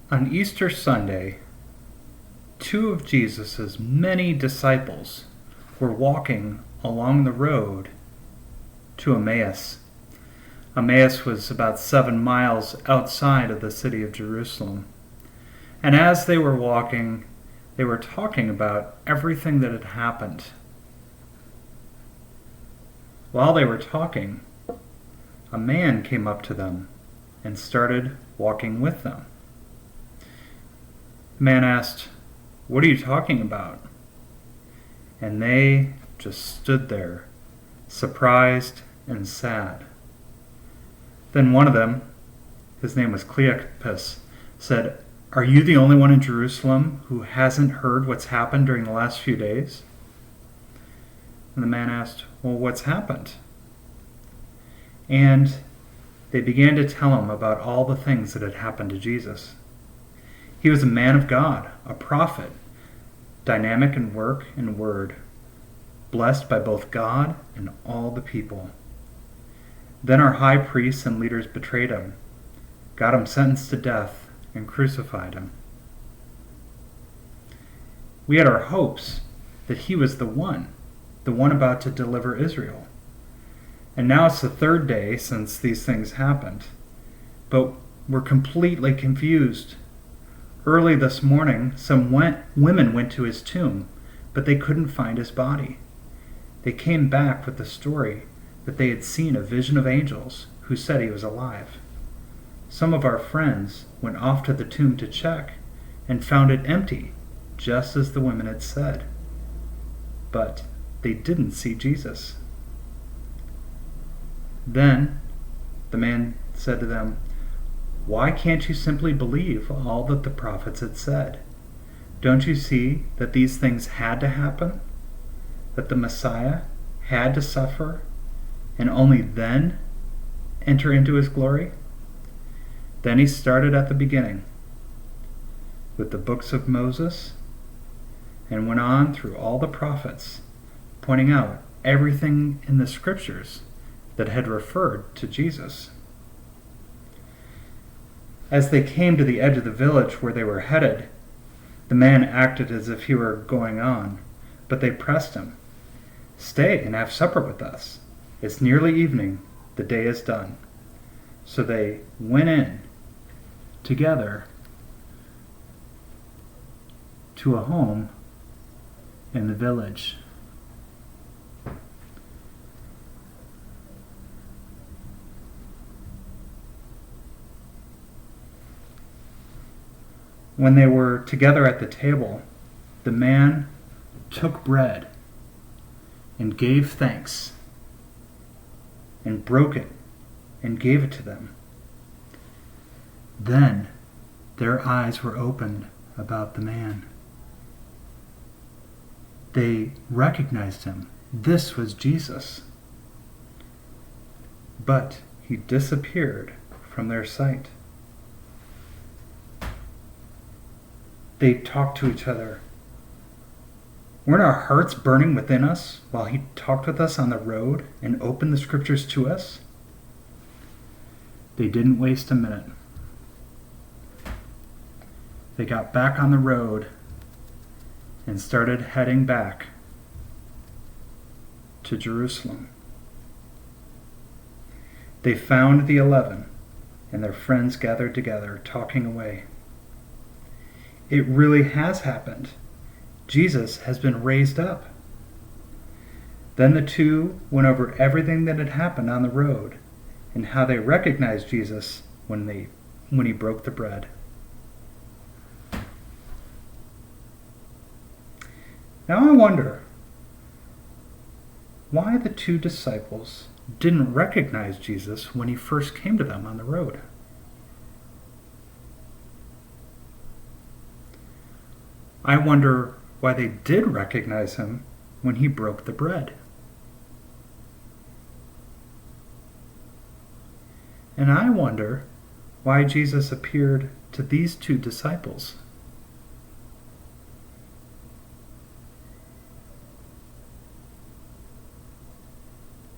On Easter Sunday, two of Jesus' many disciples were walking along the road to Emmaus. Emmaus was about 7 miles outside of the city of Jerusalem. And as they were walking, they were talking about everything that had happened. While they were talking, a man came up to them and started walking with them. The man asked, "What are you talking about?" And they just stood there, surprised and sad. Then one of them, his name was Cleopas, said, "Are you the only one in Jerusalem who hasn't heard what's happened during the last few days?" And the man asked, "Well, what's happened?" And they began to tell him about all the things that had happened to Jesus. He was a man of God, a prophet, dynamic in work and word, blessed by both God and all the people. Then our high priests and leaders betrayed him, got him sentenced to death, and crucified him. We had our hopes that he was the one about to deliver Israel. And now it's the third day since these things happened, but we're completely confused. Early this morning, some women went to his tomb, but they couldn't find his body. They came back with the story that they had seen a vision of angels who said he was alive. Some of our friends went off to the tomb to check and found it empty, just as the women had said. But they didn't see Jesus. Then the man said to them, "Why can't you simply believe all that the prophets had said? Don't you see that these things had to happen? That the Messiah had to suffer and only then enter into his glory?" Then he started at the beginning with the books of Moses and went on through all the prophets, pointing out everything in the scriptures that had referred to Jesus. As they came to the edge of the village where they were headed, the man acted as if he were going on, but they pressed him. "Stay and have supper with us. It's nearly evening. The day is done." So they went in together to a home in the village. When they were together at the table, the man took bread and gave thanks and broke it and gave it to them. Then their eyes were opened about the man. They recognized him. This was Jesus. But he disappeared from their sight. They talked to each other. Weren't our hearts burning within us while he talked with us on the road and opened the scriptures to us? They didn't waste a minute. They got back on the road and started heading back to Jerusalem. They found the 11 and their friends gathered together, talking away. It really has happened. Jesus has been raised up. Then the two went over everything that had happened on the road and how they recognized Jesus when he broke the bread. Now I wonder why the two disciples didn't recognize Jesus when he first came to them on the road. I wonder why they did recognize him when he broke the bread. And I wonder why Jesus appeared to these two disciples